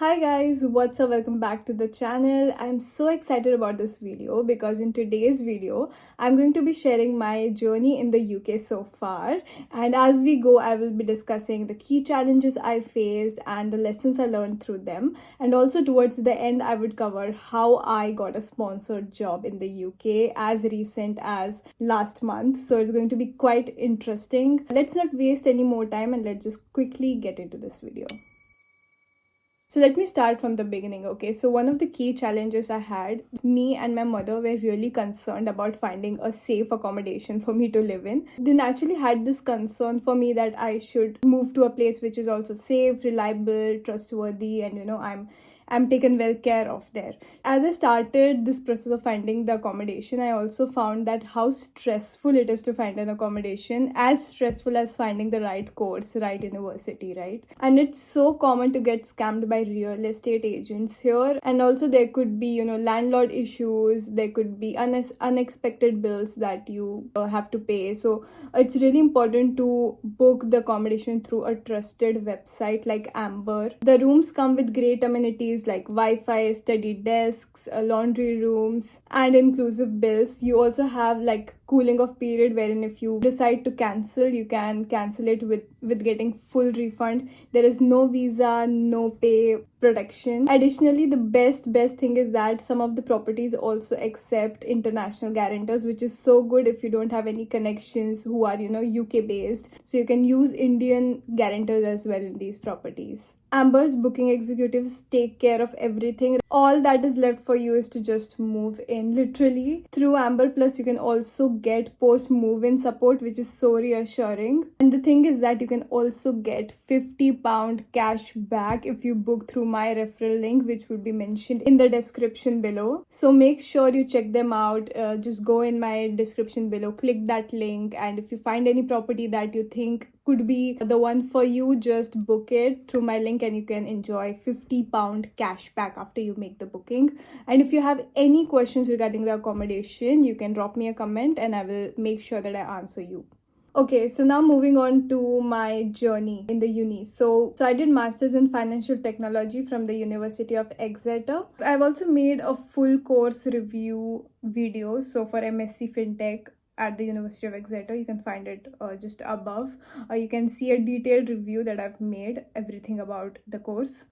Hi guys, what's up? Welcome back to the channel. I'm so excited about this video because in today's video I'm going to be sharing my journey in the UK so far, and as we go I will be discussing the key challenges I faced and the lessons I learned through them, and also towards the end I would cover how I got a sponsored job in the UK as recent as last month. So it's going to be quite interesting. Let's not waste any more time and let's just quickly get into this video. So let me start from the beginning, okay? So one of the key challenges I had, me and my mother were really concerned about finding a safe accommodation for me to live in. They naturally had this concern for me that I should move to a place which is also safe, reliable, trustworthy, and I'm taken well care of there. As I started this process of finding the accommodation, I also found that how stressful it is to find an accommodation, as stressful as finding the right course, right university, right? And it's so common to get scammed by real estate agents here. And also there could be, landlord issues, there could be unexpected bills that you have to pay. So it's really important to book the accommodation through a trusted website like Amber. The rooms come with great amenities like Wi-Fi, study desks, laundry rooms, and inclusive bills. You also have like cooling off period wherein if you decide to cancel, you can cancel it with getting full refund. There is no visa, no pay protection. Additionally, the best thing is that some of the properties also accept international guarantors, which is so good if you don't have any connections who are UK based, so you can use Indian guarantors as well in these properties. Amber's booking executives take care of everything. All that is left for you is to just move in. Literally, through Amber Plus you can also get post move-in support, which is so reassuring. And the thing is that you can also get £50 cash back if you book through my referral link, which would be mentioned in the description below. So make sure you check them out. Just go in my description below, click that link, and if you find any property that you think could be the one for you, just book it through my link and you can enjoy £50 cash back after you make the booking. And if you have any questions regarding the accommodation, you can drop me a comment and I will make sure that I answer you. Okay, so now moving on to my journey in the uni. So I did Masters in Financial Technology from the University of Exeter. I've also made a full course review video. So for MSc FinTech at the University of Exeter, you can find it just above. You can see a detailed review that I've made, everything about the course.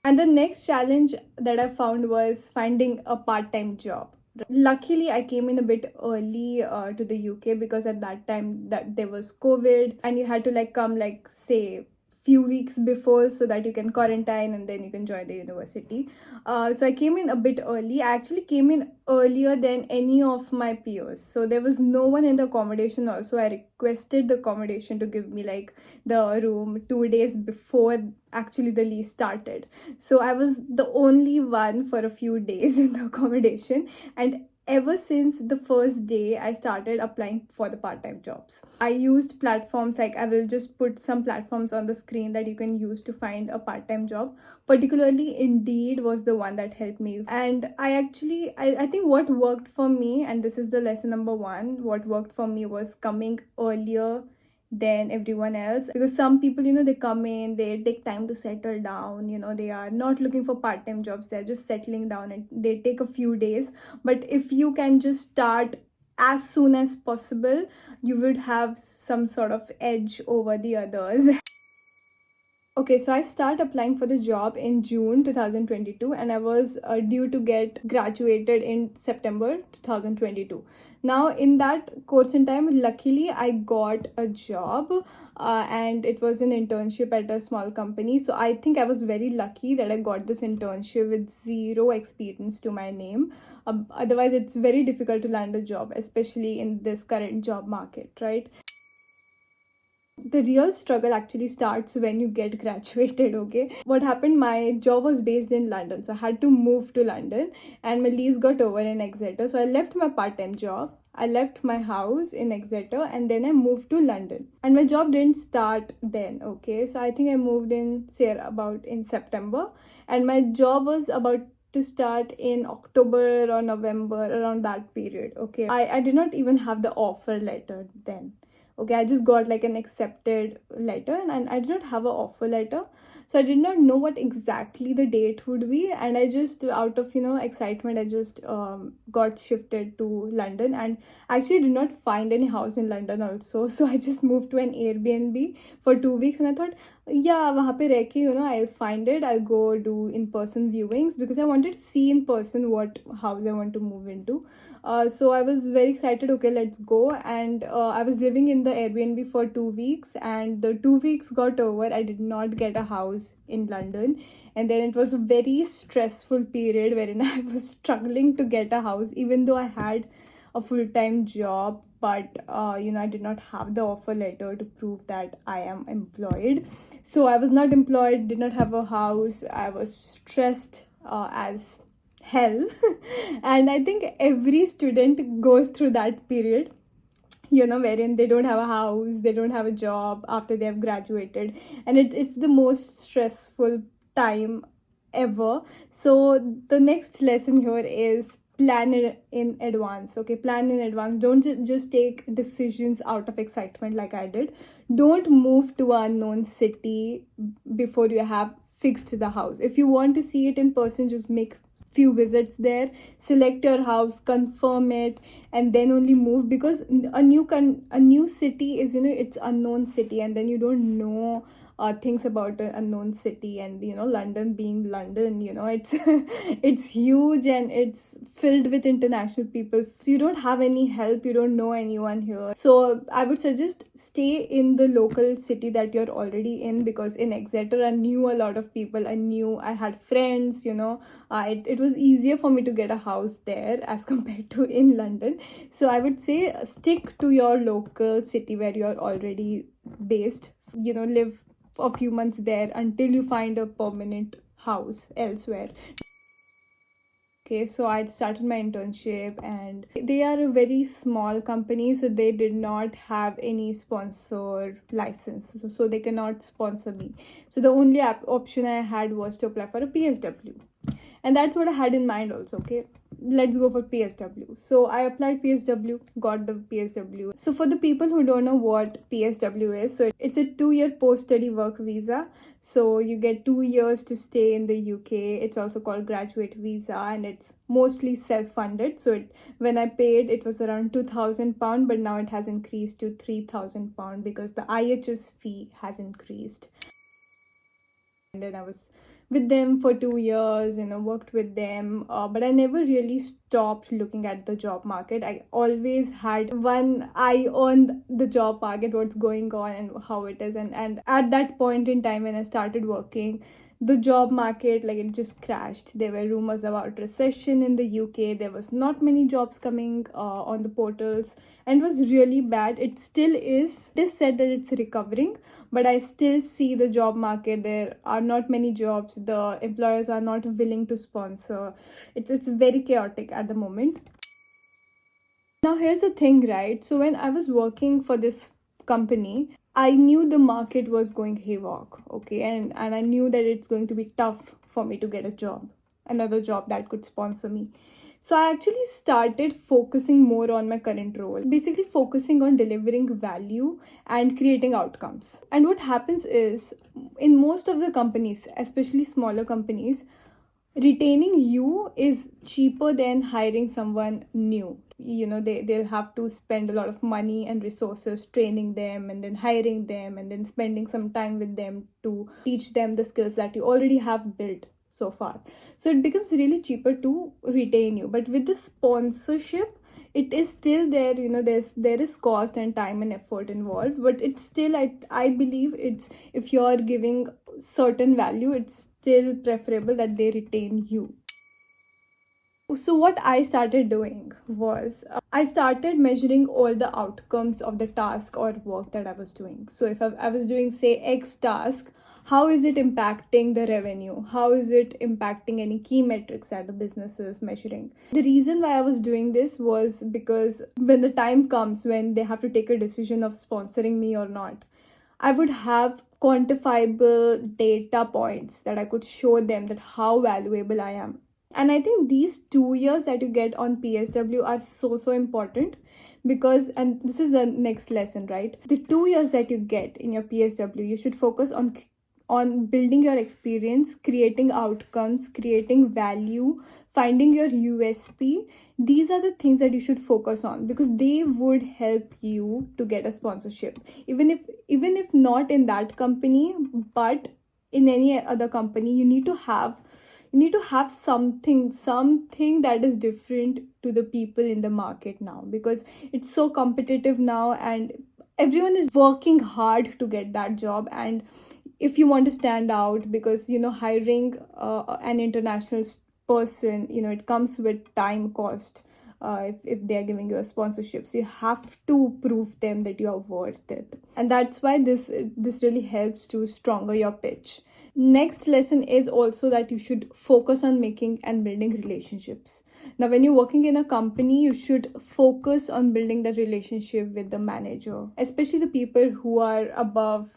And the next challenge that I found was finding a part-time job. Luckily, I came in a bit early to the UK because at that time that there was COVID and you had to come say few weeks before so that you can quarantine and then you can join the university. So I came in a bit early. I actually came in earlier than any of my peers. So there was no one in the accommodation also. I requested the accommodation to give me the room 2 days before actually the lease started. So I was the only one for a few days in the accommodation, and ever since the first day I started applying for the part-time jobs. I used platforms I will just put some platforms on the screen that you can use to find a part-time job. Particularly Indeed was the one that helped me, and I think what worked for me, and this is the lesson number one, what worked for me was coming earlier than everyone else, because some people they come in, they take time to settle down, they are not looking for part-time jobs, they're just settling down and they take a few days. But if you can just start as soon as possible, you would have some sort of edge over the others. Okay, so I started applying for the job in June 2022 and I was due to get graduated in September 2022. Now in that course in time, luckily I got a job and it was an internship at a small company. So I think I was very lucky that I got this internship with zero experience to my name. Otherwise, it's very difficult to land a job, especially in this current job market, right? The real struggle actually starts when you get graduated, okay? What happened, my job was based in London, so I had to move to London and my lease got over in Exeter. So I left my part-time job, I left my house in Exeter, and then I moved to London. And my job didn't start then, okay? So I think I moved in, say, about in September, and my job was about to start in October or November, around that period, okay? I did not even have the offer letter then. Okay, I just got an accepted letter and I did not have an offer letter. So I did not know what exactly the date would be, and I just, out of excitement, I just got shifted to London, and actually did not find any house in London also. So I just moved to an Airbnb for 2 weeks, and I thought, yeah, वहाँ पे रह के, I'll find it, I'll go do in-person viewings, because I wanted to see in person what house I want to move into. So I was very excited. Okay, let's go. And I was living in the Airbnb for 2 weeks, and the 2 weeks got over. I did not get a house in London, and then it was a very stressful period wherein I was struggling to get a house, even though I had a full-time job. But I did not have the offer letter to prove that I am employed. So I was not employed, did not have a house. I was stressed as hell. And I think every student goes through that period, wherein they don't have a house, they don't have a job after they have graduated, and it's the most stressful time ever. So the next lesson here is plan it in advance. Okay, plan in advance. Don't just take decisions out of excitement like I did. Don't move to an unknown city before you have fixed the house. If you want to see it in person, just make few visits there, select your house, confirm it, and then only move, because a new city is, it's unknown city, and then you don't know things about an unknown city. And London being London, it's it's huge, and it's filled with international people, so you don't have any help, you don't know anyone here. So I would suggest stay in the local city that you're already in, because in Exeter I knew a lot of people, I had friends, it was easier for me to get a house there as compared to in London. So I would say stick to your local city where you're already based, live a few months there until you find a permanent house elsewhere. Okay, so I started my internship, and they are a very small company, so they did not have any sponsor license, so they cannot sponsor me. So the only option I had was to apply for a PSW, and that's what I had in mind also. Okay, let's go for PSW. So I applied PSW, got the PSW. So for the people who don't know what PSW is, so it's a 2-year post-study work visa. So you get 2 years to stay in the UK. It's also called graduate visa, and it's mostly self-funded. So when I paid, it was around £2,000, but now it has increased to £3,000 because the IHS fee has increased. And then I was with them for 2 years, worked with them, but I never really stopped looking at the job market. I always had one eye on the job market, what's going on and how it is. And at that point in time when I started working, the job market, like, it just crashed. There were rumors about recession in the UK. There was not many jobs coming on the portals, and it was really bad. It still is. It is said that it's recovering, but I still see the job market, there are not many jobs, the employers are not willing to sponsor. It's very chaotic at the moment. Now here's the thing, right? So when I was working for this company, I knew the market was going haywire, okay, and I knew that it's going to be tough for me to get a job, another job that could sponsor me. So I actually started focusing more on my current role, basically focusing on delivering value and creating outcomes. And what happens is, in most of the companies, especially smaller companies, retaining you is cheaper than hiring someone new. They'll have to spend a lot of money and resources training them, and then hiring them, and then spending some time with them to teach them the skills that you already have built so far. So it becomes really cheaper to retain you. But with the sponsorship, it is still there, there is cost and time and effort involved, but it's still, I believe, it's, if you're giving certain value, it's still preferable that they retain you. So what I started doing was, I started measuring all the outcomes of the task or work that I was doing. So if I was doing, say, X task, how is it impacting the revenue? How is it impacting any key metrics that the business is measuring? The reason why I was doing this was because when the time comes when they have to take a decision of sponsoring me or not, I would have quantifiable data points that I could show them that how valuable I am. And I think these 2 years that you get on PSW are so important, because, and this is the next lesson, right? The 2 years that you get in your PSW, you should focus on building your experience, creating outcomes, creating value, finding your USP. These are the things that you should focus on, because they would help you to get a sponsorship, even if not in that company, but in any other company. You need to have something that is different to the people in the market now, because it's so competitive now and everyone is working hard to get that job. And if you want to stand out, because hiring an international person, it comes with time cost. If they are giving you a sponsorship, so you have to prove them that you are worth it. And that's why this really helps to stronger your pitch. Next lesson is also that you should focus on making and building relationships. Now, when you're working in a company, you should focus on building that relationship with the manager, especially the people who are above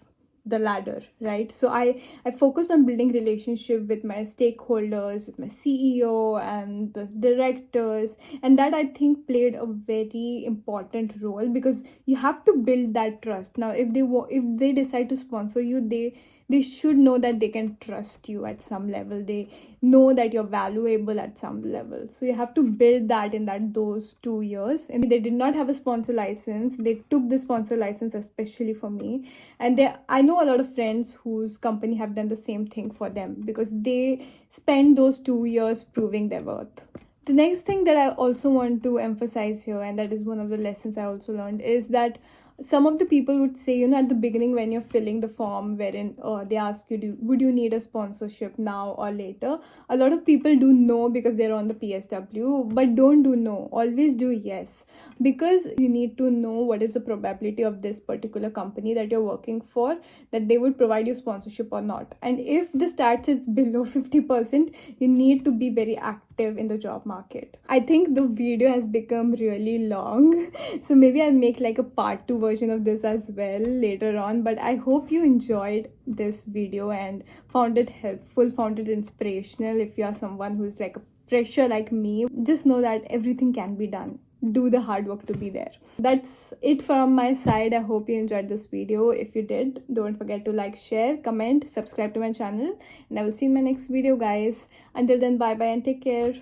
the ladder, right? So I focused on building relationship with my stakeholders, with my CEO and the directors, and that I think played a very important role, because you have to build that trust. Now, if they decide to sponsor you, they should know that they can trust you at some level. They know that you're valuable at some level. So you have to build that in those 2 years. And they did not have a sponsor license. They took the sponsor license especially for me. And I know a lot of friends whose company have done the same thing for them, because they spend those 2 years proving their worth. The next thing that I also want to emphasize here, and that is one of the lessons I also learned, is that some of the people would say, at the beginning when you're filling the form wherein they ask you, would you need a sponsorship now or later? A lot of people do no because they're on the PSW, but don't do no. Always do yes, because you need to know what is the probability of this particular company that you're working for, that they would provide you sponsorship or not. And if the stats is below 50%, you need to be very active in the job market. I think the video has become really long, so maybe I'll make like a part 2 version of this as well later on. But I hope you enjoyed this video and found it helpful, found it inspirational. If you are someone who's like a fresher like me, just know that everything can be done. Do the hard work to be there. That's it from my side. I hope you enjoyed this video. If you did, don't forget to like, share, comment, subscribe to my channel, and I will see you in my next video, guys. Until then, bye bye and take care.